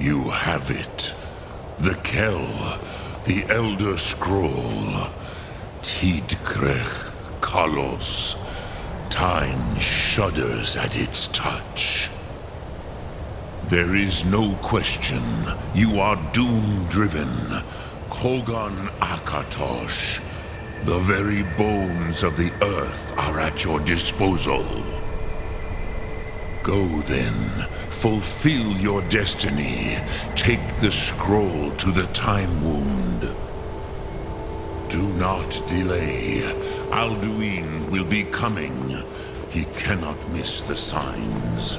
You have it. The Kell, the Elder Scroll. Tidkrech Kalos. Time shudders at its touch. There is no question. You are doom-driven. Kogan Akatosh. The very bones of the earth are at your disposal. Go then, fulfill your destiny. Take the scroll to the Time Wound. Do not delay. Odahviing will be coming. He cannot miss the signs.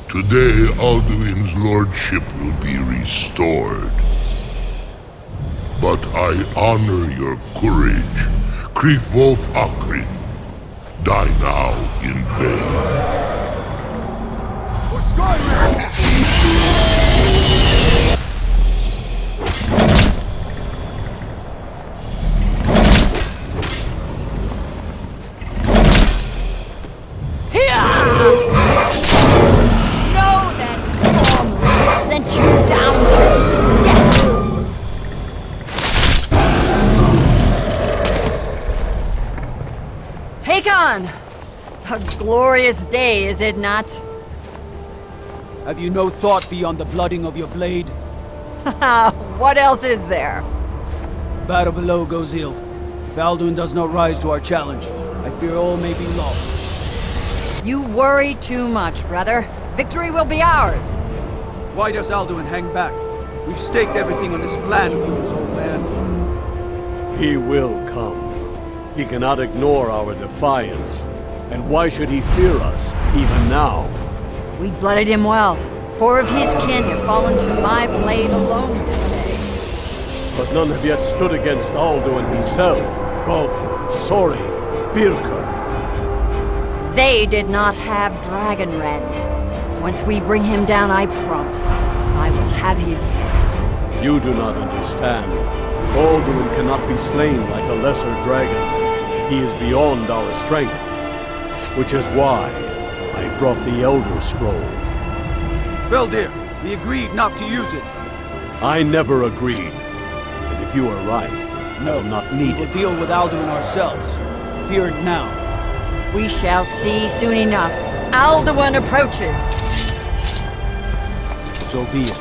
Today, Odahviing's lordship will be restored. But I honor your courage. Krif Akrin. Die now in vain. For Skyrim! A glorious day, is it not? Have you no thought beyond the blooding of your blade? What else is there? Battle below goes ill. If Alduin does not rise to our challenge, I fear all may be lost. You worry too much, brother. Victory will be ours. Why does Alduin hang back? We've staked everything on this plan of yours, old man. He will come. He cannot ignore our defiance. And why should he fear us, even now? We blooded him well. 4 of his kin have fallen to my blade alone this day. But none have yet stood against Alduin himself. Both Sori, Birka. They did not have Dragonrend. Once we bring him down, I promise, I will have his head. You do not understand. Alduin cannot be slain like a lesser dragon. He is beyond our strength. Which is why I brought the Elder Scroll. Veldir, we agreed not to use it. I never agreed. And if you are right, I will not need We'll it. deal with Alduin ourselves. Here and now. We shall see soon enough. Alduin approaches. So be it.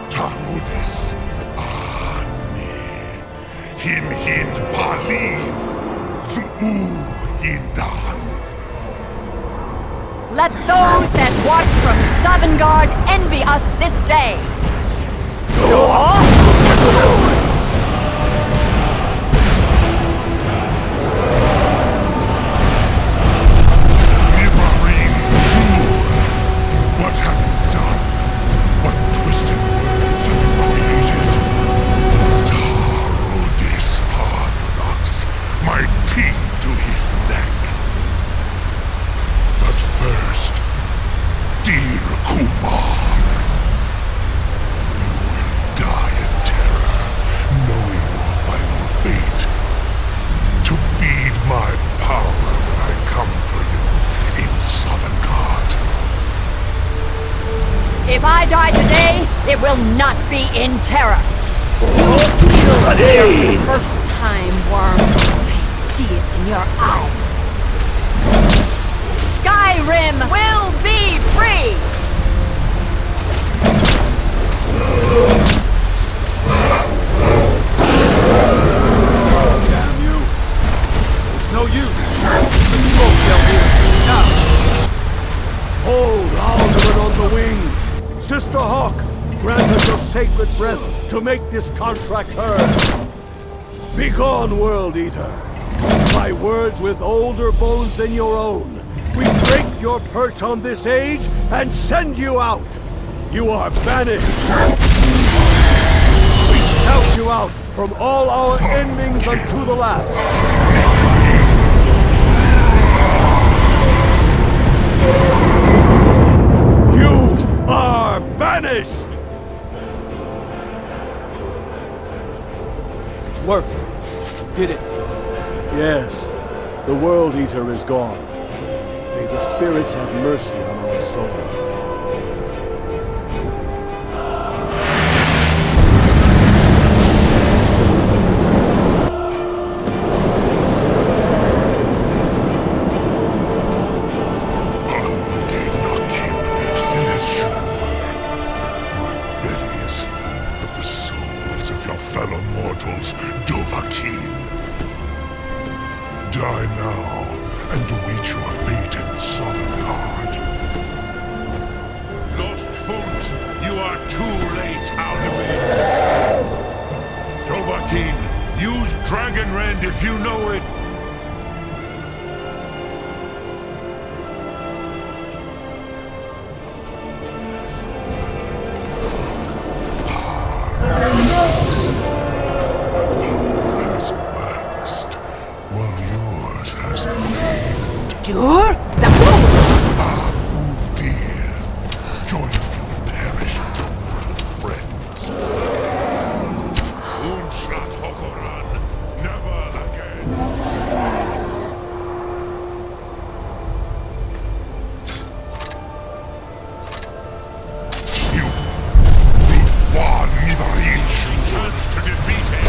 Tamudes. Him hind paliv, zuu hindan. Let those that watch from Sovngarde envy us this day. Nivarim, what have you done? What twisted words have you created? My teeth to his neck. But first, dear Kumar, you will die in terror, knowing your final fate. To feed my power when I come for you in Sovngarde. If I die today, it will not be in terror. First time, worm. See it in your eyes. Skyrim will be free! Damn you! It's no use. The scroll, Veldir. Now! Hold on! sacred breath to make this contract heard. Begone, World Eater. By words with older bones than your own, we break your perch on this age and send you out. You are banished. We shout you out from all our endings unto the last. You are banished! Worked. Did it. Yes, the World Eater is gone. May the spirits have mercy on our souls. Fellow mortals, Odahviing. Die now, and await your fate in Sovngarde. Lost Foot, you are too late, Odahviing. Odahviing, use Dragon Rend if you know it. Dur? Zapu! Dear, joyful perish with your mortal friends. Unshlat Hokoran, never again. You far neither ancient Chance to defeat him.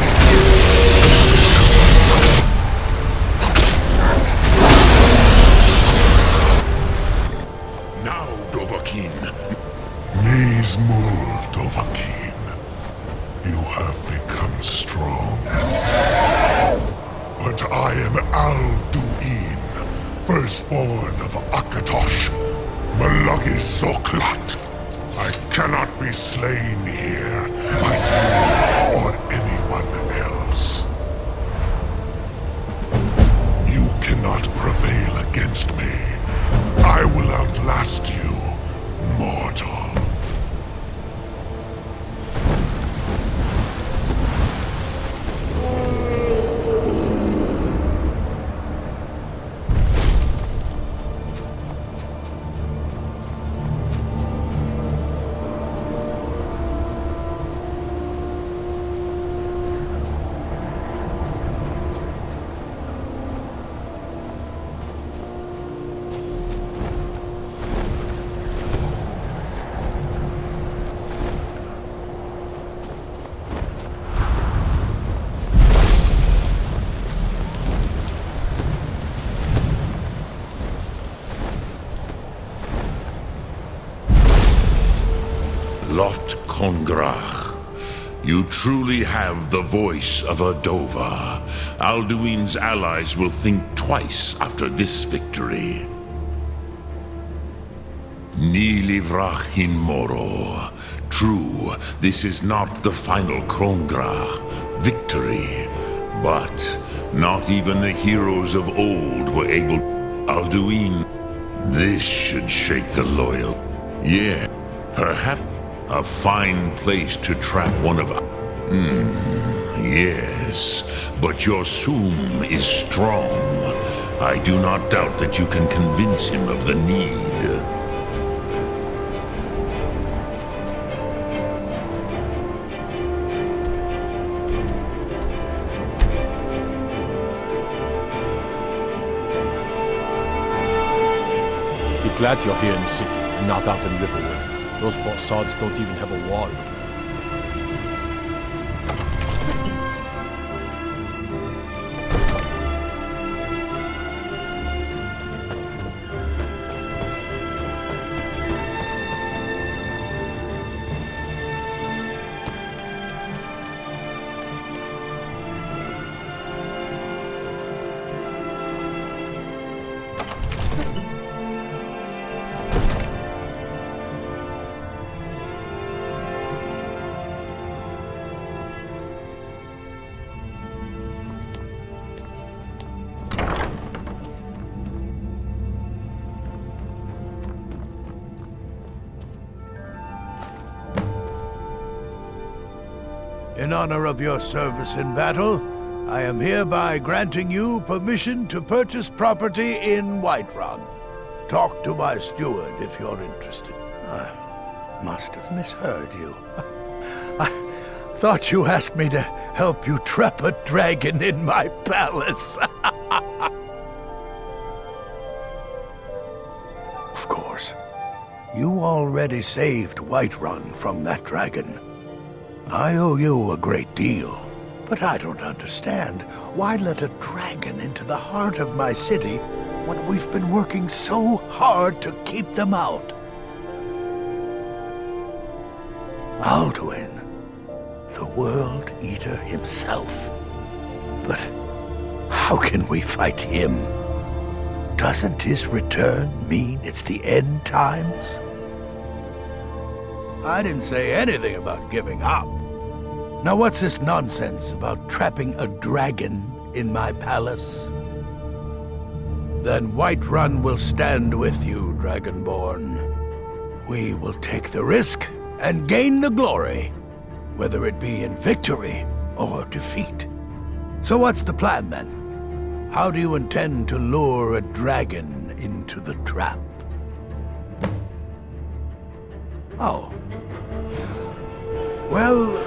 Odahviing, you have become strong. But I am Alduin, firstborn of Akatosh, Malagis Zoklat. I cannot be slain here by you or anyone else. You cannot prevail against me. I will outlast you, mortal. Lot Kongrach, you truly have the voice of a Dova. Alduin's allies will think twice after this victory. Ni livrach hin moro. True, this is not the final Kongrach victory, but not even the heroes of old were able. Alduin, this should shake the loyal. Yeah, perhaps a fine place to trap one of... yes, but your Soom is strong. I do not doubt that you can convince him of the need. Be glad you're here in the city, and not up in Riverwood. Those poor sods don't even have a wall. In honor of your service in battle, I am hereby granting you permission to purchase property in Whiterun. Talk to my steward if you're interested. I must have misheard you. I thought you asked me to help you trap a dragon in my palace. Of course, you already saved Whiterun from that dragon. I owe you a great deal, but I don't understand. Why let a dragon into the heart of my city when we've been working so hard to keep them out? Alduin, the World Eater himself. But how can we fight him? Doesn't his return mean it's the end times? I didn't say anything about giving up. Now what's this nonsense about trapping a dragon in my palace? Then Whiterun will stand with you, Dragonborn. We will take the risk and gain the glory, whether it be in victory or defeat. So what's the plan then? How do you intend to lure a dragon into the trap? Oh. Well,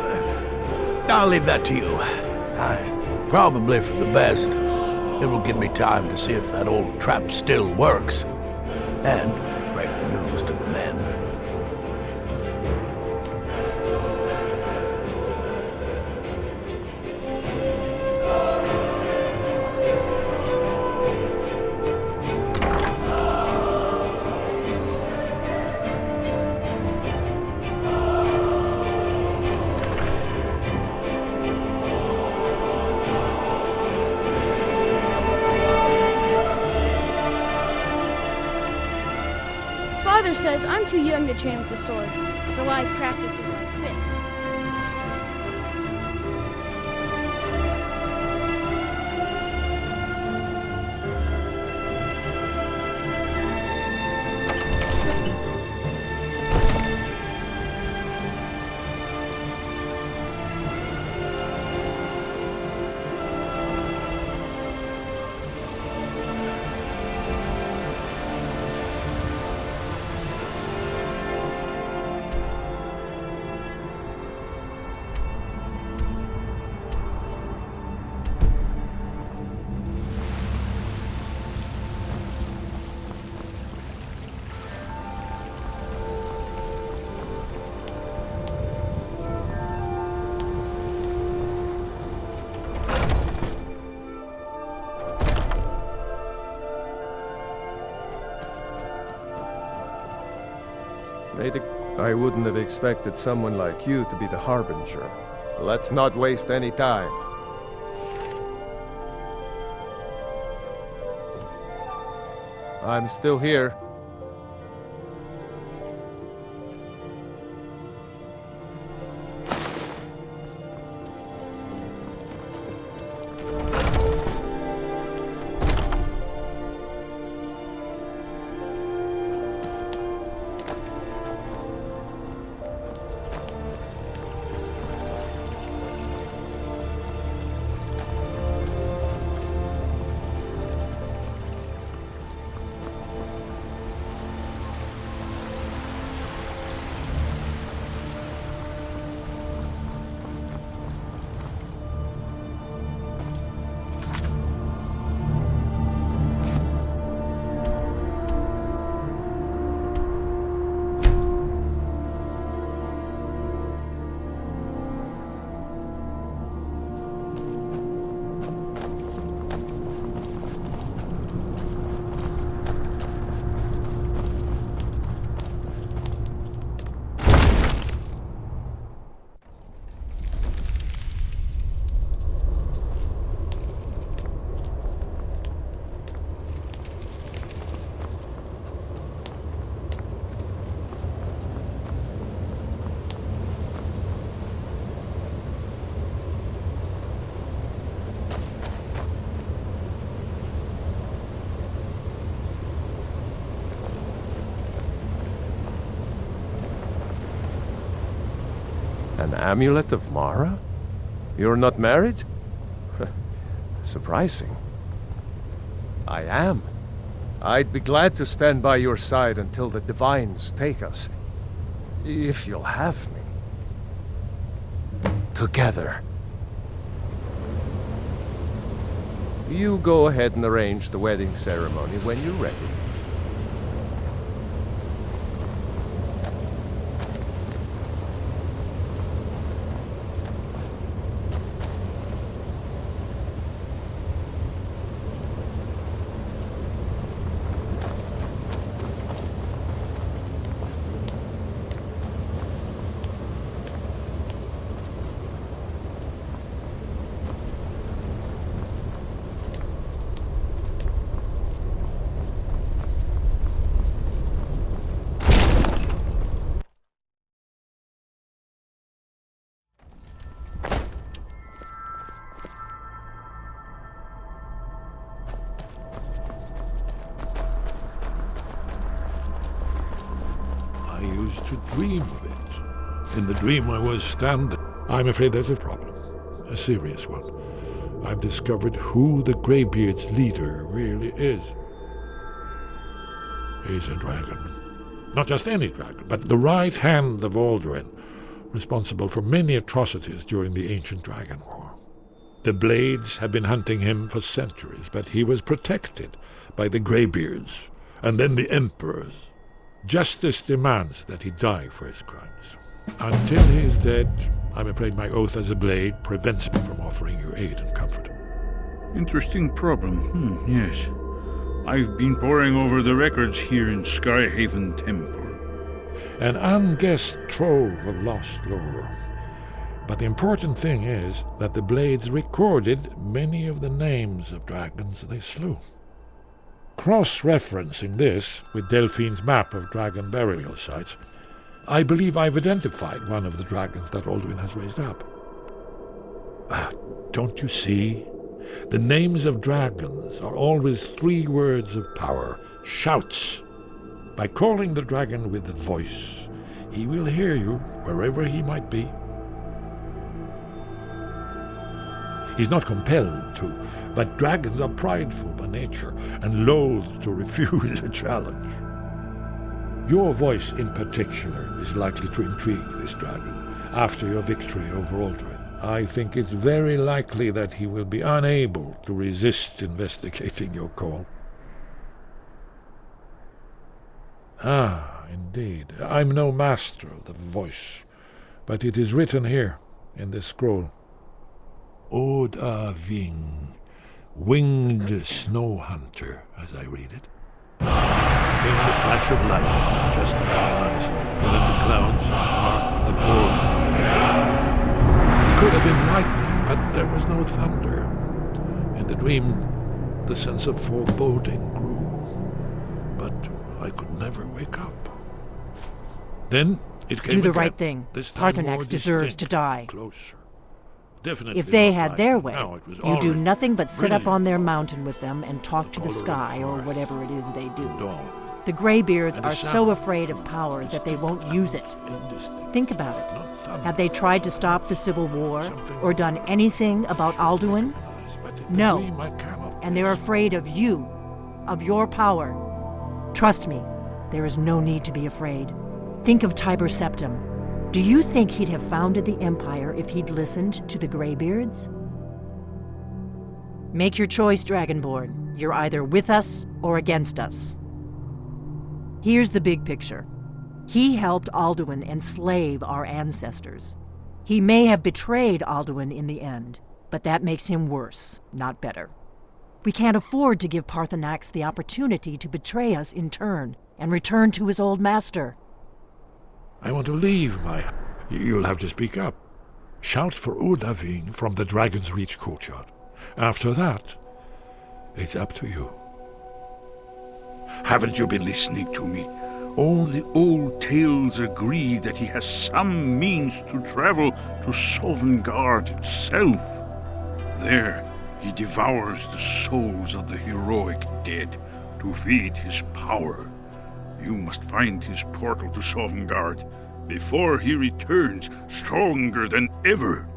I'll leave that to you. Probably for the best. It will give me time to see if that old trap still works, and break the news to the men. Father says I'm too young to train with the sword, so I practice with my fists. I wouldn't have expected someone like you to be the Harbinger. Let's not waste any time. I'm still here. An amulet of Mara? You're not married? Surprising. I am. I'd be glad to stand by your side until the Divines take us. If you'll have me. Together. You go ahead and arrange the wedding ceremony when you're ready. I used to dream of it. In the dream I was standing. I'm afraid there's a problem. A serious one. I've discovered who the Greybeard's leader really is. He's a dragon. Not just any dragon, but the right hand of Alduin, responsible for many atrocities during the Ancient Dragon War. The Blades have been hunting him for centuries, but he was protected by the Greybeards, and then the Emperors. Justice demands that he die for his crimes. Until he is dead, I'm afraid my oath as a Blade prevents me from offering you aid and comfort. Interesting problem. Yes. I've been poring over the records here in Skyhaven Temple. An unguessed trove of lost lore. But the important thing is that the Blades recorded many of the names of dragons they slew. Cross-referencing this with Delphine's map of dragon burial sites, I believe I've identified one of the dragons that Alduin has raised up. Don't you see? The names of dragons are always 3 words of power, shouts. By calling the dragon with the voice, he will hear you wherever he might be. He's not compelled to, but dragons are prideful by nature and loath to refuse a challenge. Your voice in particular is likely to intrigue this dragon after your victory over Alduin. I think it's very likely that he will be unable to resist investigating your call. Ah, indeed. I'm no master of the voice, but it is written here in this scroll. Odahviing, winged snow hunter, as I read it. Came the flash of light, just like our eyes, within the clouds marked the border. It could have been lightning, but there was no thunder. In the dream, the sense of foreboding grew, but I could never wake up. Then it came Do the again, right thing. this time more Paarthurnax deserves distinct, to die. Closer. Definitely If they not had like their it. way, Now it was you do already nothing but sit up brilliant. on their mountain with them and talk to the Color of sky or heart. whatever it is they do. Dawn. The Greybeards And the are sound. so afraid of power that they won't use it. Indistinct. Think about it. Not thunder. Have they tried to stop the Civil War Something or done anything about Alduin? But in the No. dream I cannot And they're afraid of you, of your power. Trust me, there is no need to be afraid. Think of Tiber Septim. Do you think he'd have founded the Empire if he'd listened to the Greybeards? Make your choice, Dragonborn. You're either with us or against us. Here's the big picture. He helped Alduin enslave our ancestors. He may have betrayed Alduin in the end, but that makes him worse, not better. We can't afford to give Paarthurnax the opportunity to betray us in turn and return to his old master. I want to leave my... You'll have to speak up. Shout for Odahviing from the Dragon's Reach courtyard. After that, it's up to you. Haven't you been listening to me? All the old tales agree that he has some means to travel to Sovngarde itself. There, he devours the souls of the heroic dead to feed his power. You must find his portal to Sovngarde before he returns stronger than ever.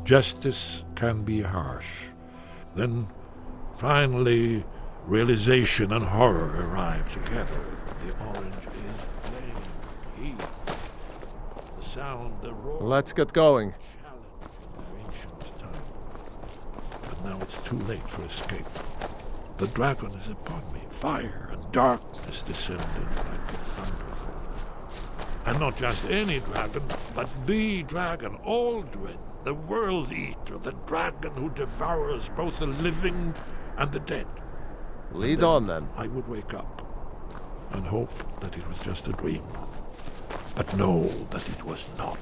Justice can be harsh. Then, finally, realization and horror arrive together. The orange is flame, heat, the sound, the roar. Let's get going. Challenge in their ancient time. But now it's too late for escape. The dragon is upon me. Fire and darkness descending like a thunderbolt. And not just any dragon, but the dragon, Aldrin, the world eater, the dragon who devours both the living and the dead. Lead on, then. I would wake up and hope that it was just a dream, but know that it was not.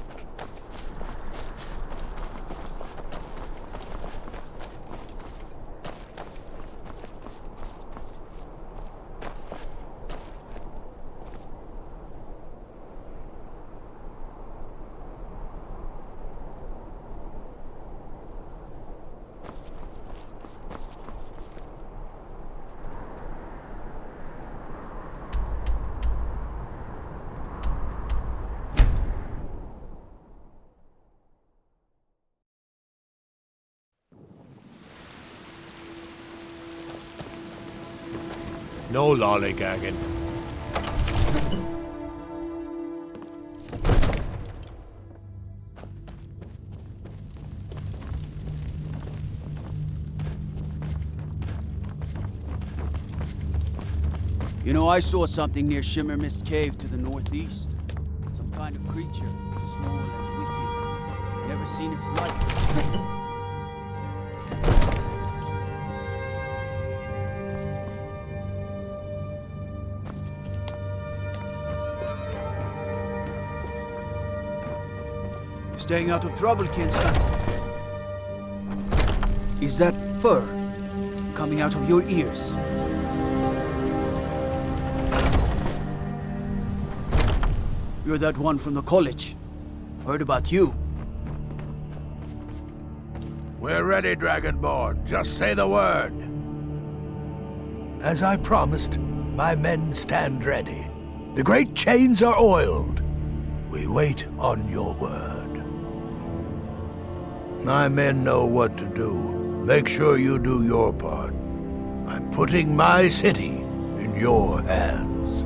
No lollygagging. You know, I saw something near Shimmer Mist Cave to the northeast. Some kind of creature, small and wicked. Never seen its like. Staying out of trouble, Kinsman. Is that fur coming out of your ears? You're that one from the college. Heard about you. We're ready, Dragonborn. Just say the word. As I promised, my men stand ready. The great chains are oiled. We wait on your word. My men know what to do. Make sure you do your part. I'm putting my city in your hands.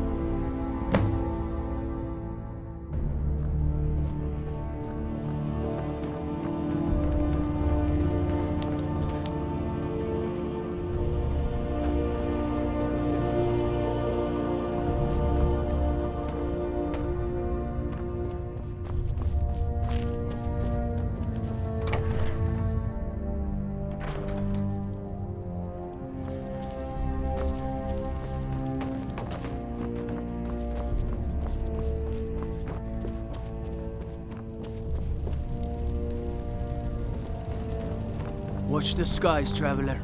Watch the skies, traveler.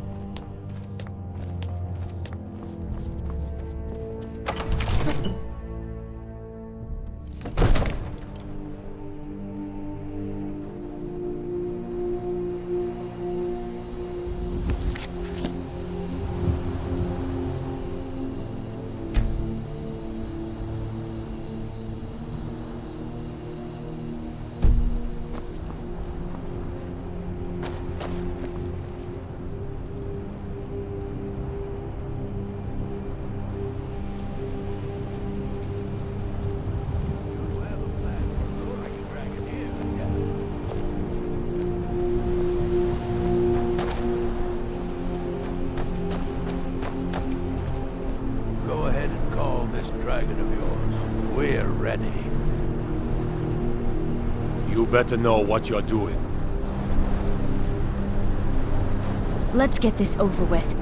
You better know what you're doing. Let's get this over with.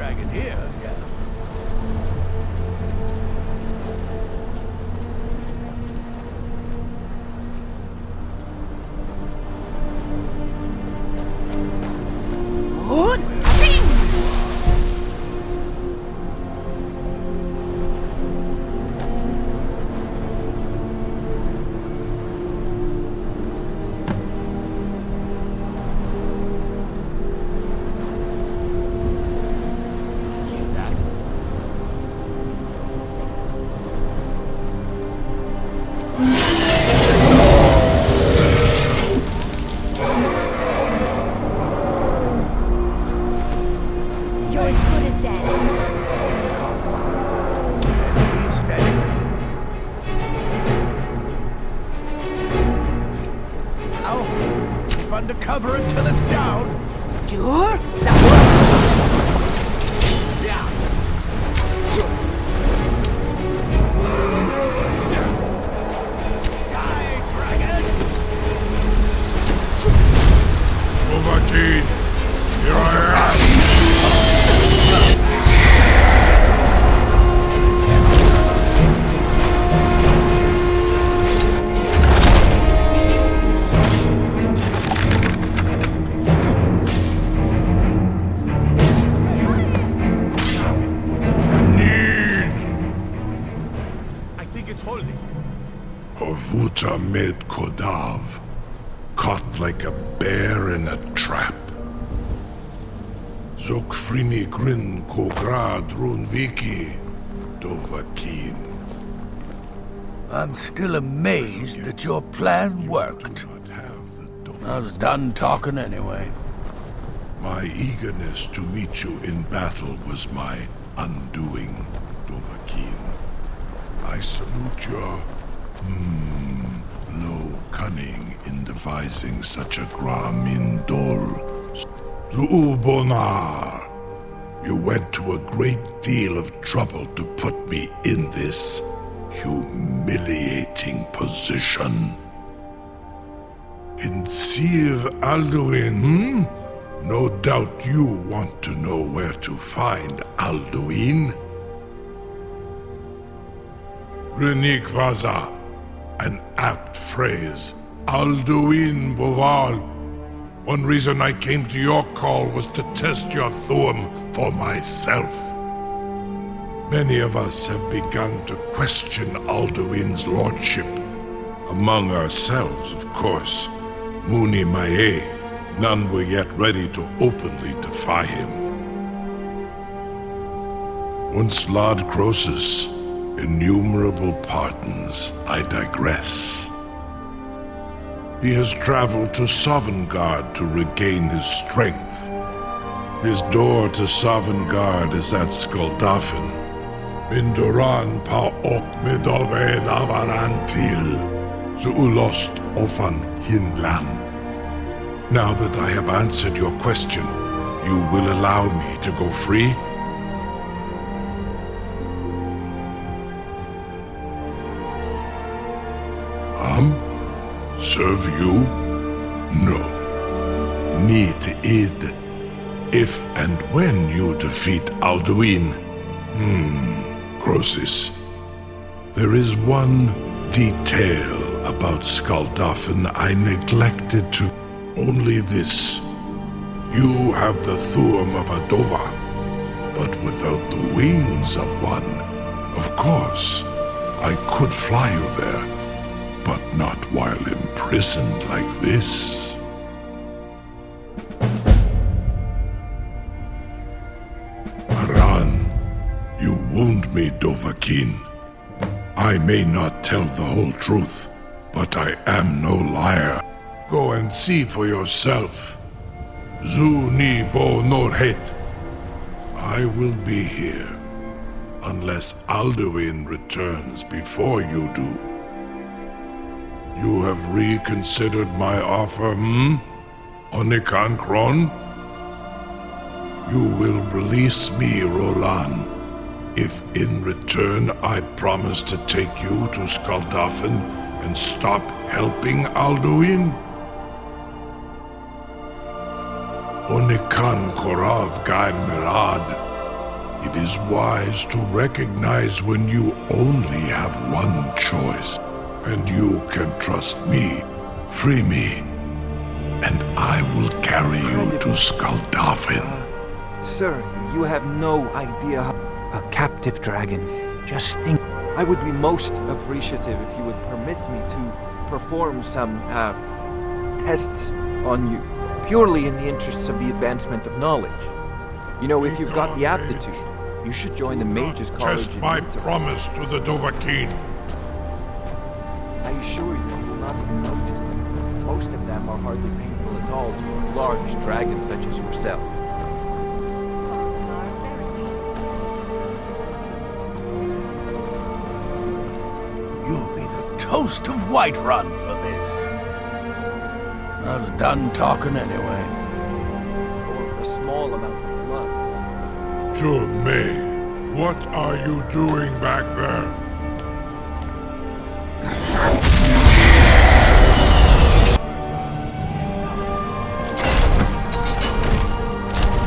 dragon here, yeah. You're as good as dead. Here he comes. And he's steady. Now, keep under cover until it's down. Sure? Die, dragon! Odahviing, here I am. I think it's holding. Horvuta med Kodav, caught like a bear in a trap. Zokfrini grin kograd runviki, Odahviing. I'm still amazed that your plan worked. I was done talking anyway. My eagerness to meet you in battle was my undoing, Odahviing. I salute your, low cunning in devising such a gramin dol. Zuubonar, you went to a great deal of trouble to put me in this humiliating position. In Sir Alduin, No doubt you want to know where to find Alduin. Renikvaza, an apt phrase. Alduin Boval. One reason I came to your call was to test your Thuum for myself. Many of us have begun to question Alduin's lordship. Among ourselves, of course. Muni Mae, none were yet ready to openly defy him. Once Lord Croesus, innumerable pardons, I digress. He has traveled to Sovngarde to regain his strength. His door to Sovngarde is at Suldafin. Mindoran pa ok midove navarantil. Zuulost ofan hinlan. Now that I have answered your question, you will allow me to go free? Serve you? No. Need id. If and when you defeat Alduin. Croesus. There is one detail about Suldafin I neglected to... Only this. You have the Thuum of a Dova, but without the wings of one. Of course, I could fly you there, but not while imprisoned like this. Aran, you wound me, Odahviing. I may not tell the whole truth, but I am no liar. Go and see for yourself. Zu ni bo norhet. I will be here, unless Alduin returns before you do. You have reconsidered my offer, Onikan Kron? You will release me, Roland, if in return I promise to take you to Suldafin and stop helping Alduin? Onikan Korav Gain Mirad, It is wise to recognize when you only have one choice. And you can trust me. Free me, and I will carry you to Suldafin. Sir, you have no idea. A captive dragon. Just think. I would be most appreciative if you would permit me to perform some, tests on you. Purely in the interests of the advancement of knowledge. You know, if you've got the aptitude, you should join the Mages College. Test my promise to the Odahviing. I assure you, you will not even notice them. Most of them are hardly painful at all to a large dragon such as yourself. You'll be the toast of Whiterun for this. I was done talking anyway. Or a small amount of blood. May, what are you doing back there?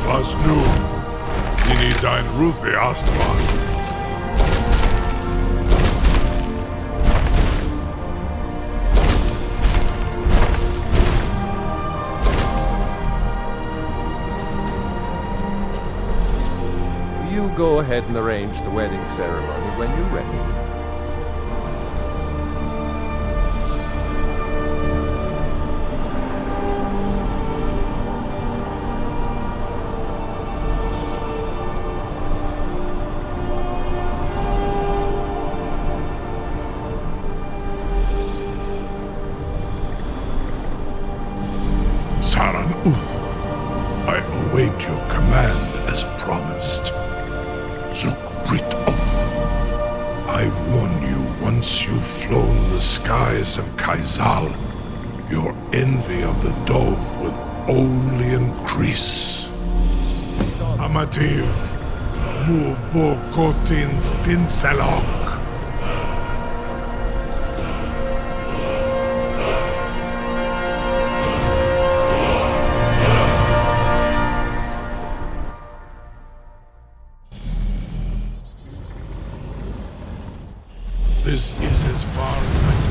Was nu, dini dein Ruthi Astman. You go ahead and arrange the wedding ceremony when you're ready. Saran Uth, I await your command as promised. Zukbrit Oth, I warn you, once you've flown the skies of Kaizal, your envy of the dove will only increase. Amativ, Mubokotin Stinselok. This is as far as I can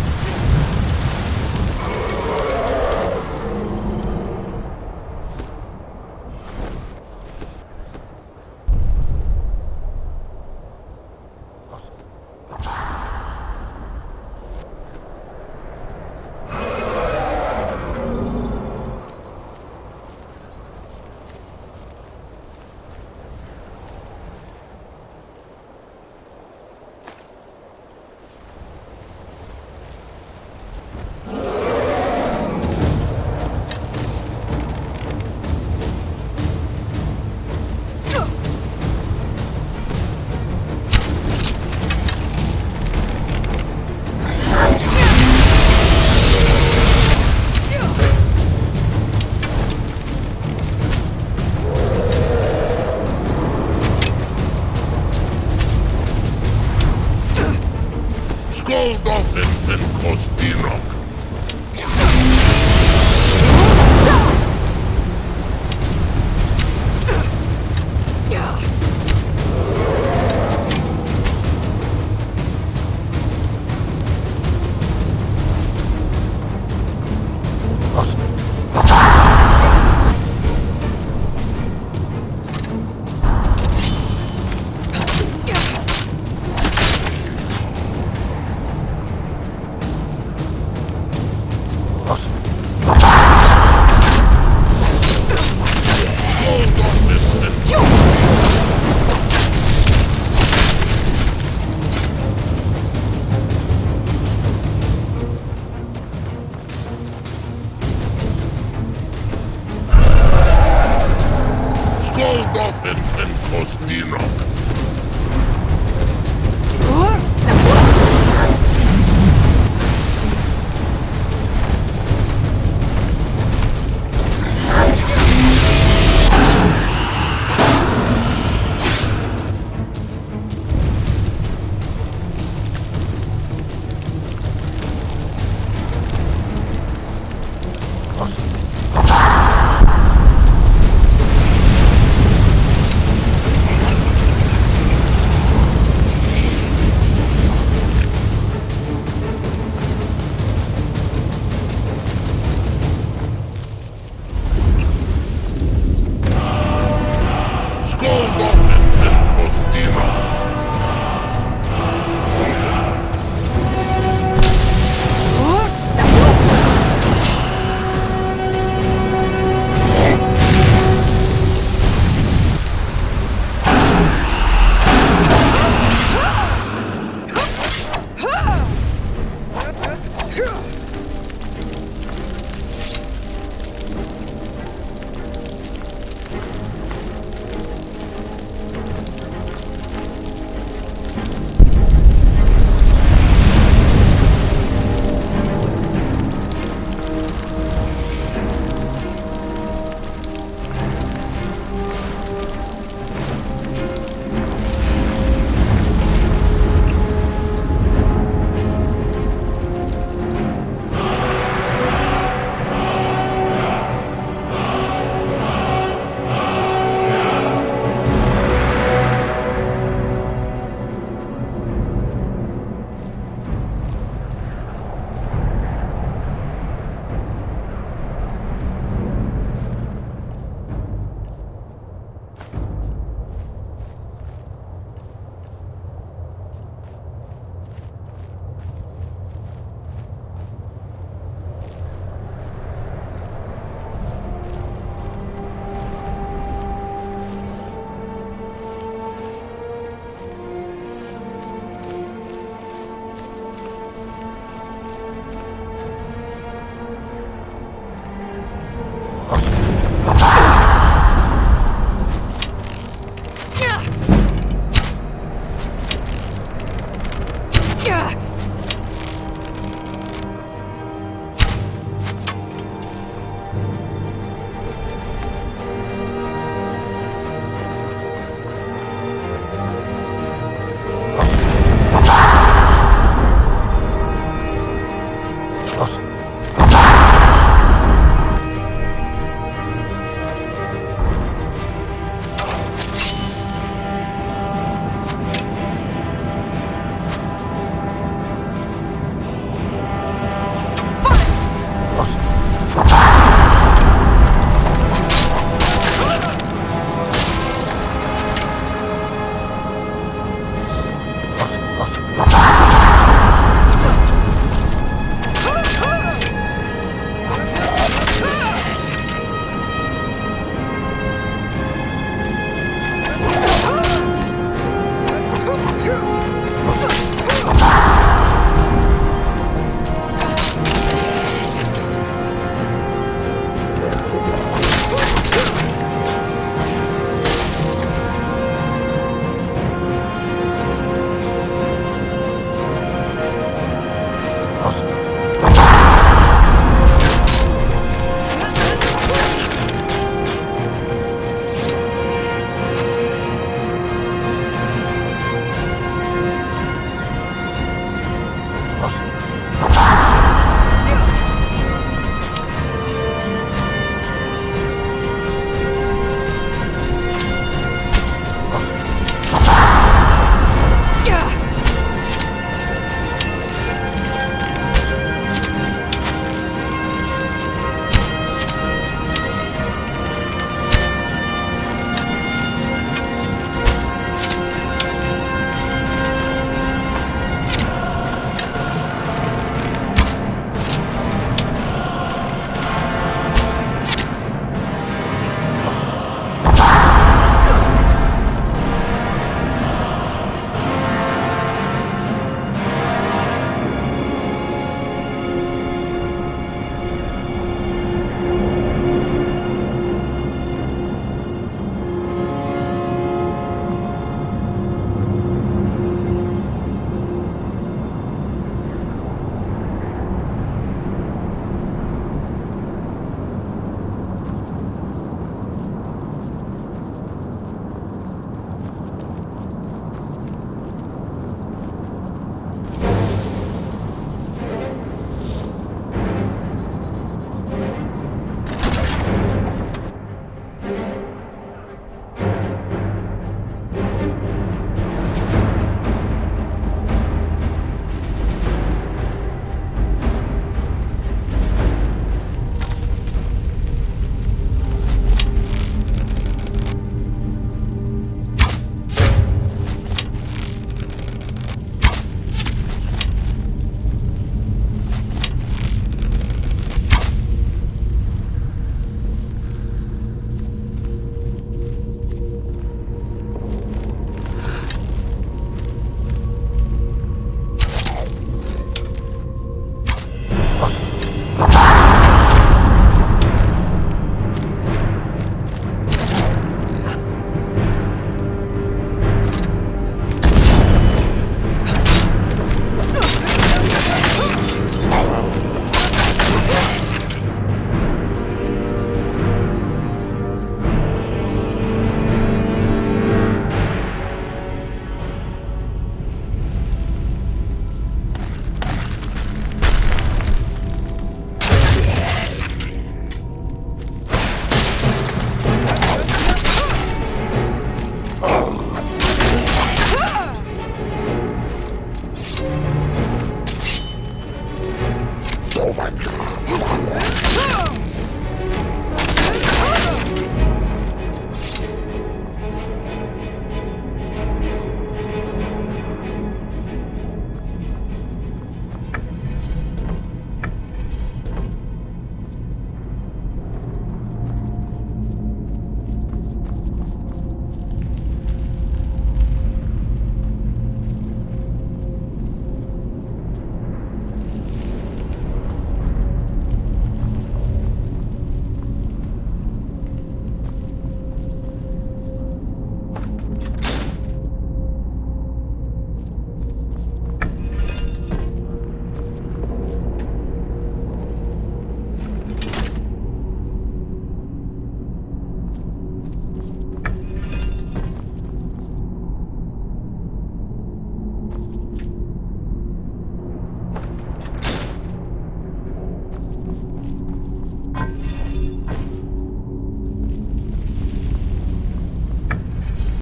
Suldafin and Kostinok. Suldafin and Kostinok.